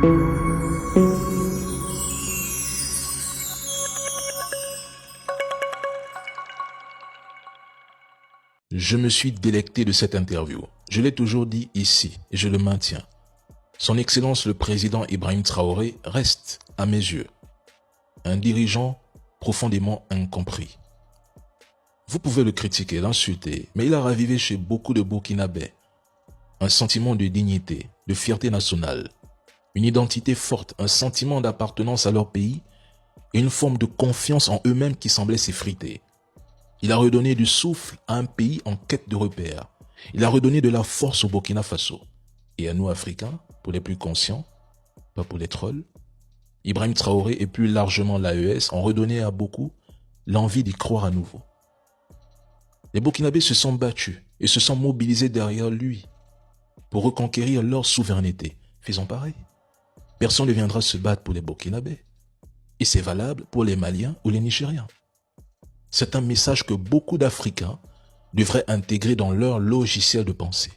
Je me suis délecté de cette interview. Je l'ai toujours dit ici et je le maintiens. Son Excellence le Président Ibrahim Traoré reste, à mes yeux, un dirigeant profondément incompris. Vous pouvez le critiquer, l'insulter, mais il a ravivé chez beaucoup de Burkinabés un sentiment de dignité, de fierté nationale, une identité forte, un sentiment d'appartenance à leur pays et une forme de confiance en eux-mêmes qui semblait s'effriter. Il a redonné du souffle à un pays en quête de repères. Il a redonné de la force au Burkina Faso. Et à nous, Africains, pour les plus conscients, pas pour les trolls, Ibrahim Traoré et plus largement l'AES ont redonné à beaucoup l'envie d'y croire à nouveau. Les Burkinabés se sont battus et se sont mobilisés derrière lui pour reconquérir leur souveraineté. Faisons pareil. Personne ne viendra se battre pour les Burkinabés. Et c'est valable pour les Maliens ou les Nigériens. C'est un message que beaucoup d'Africains devraient intégrer dans leur logiciel de pensée.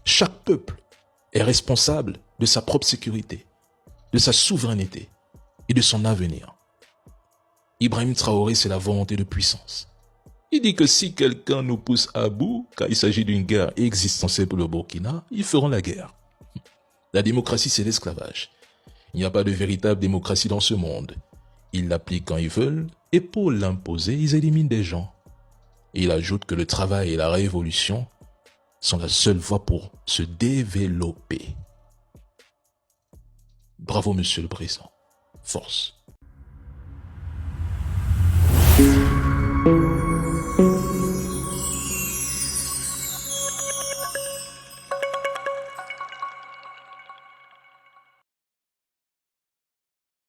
Chaque peuple est responsable de sa propre sécurité, de sa souveraineté et de son avenir. Ibrahim Traoré, c'est la volonté de puissance. Il dit que si quelqu'un nous pousse à bout, car il s'agit d'une guerre existentielle pour le Burkina, ils feront la guerre. La démocratie, c'est l'esclavage. Il n'y a pas de véritable démocratie dans ce monde. Ils l'appliquent quand ils veulent, et pour l'imposer, ils éliminent des gens. Et il ajoute que le travail et la révolution sont la seule voie pour se développer. Bravo, Monsieur le Président. Force.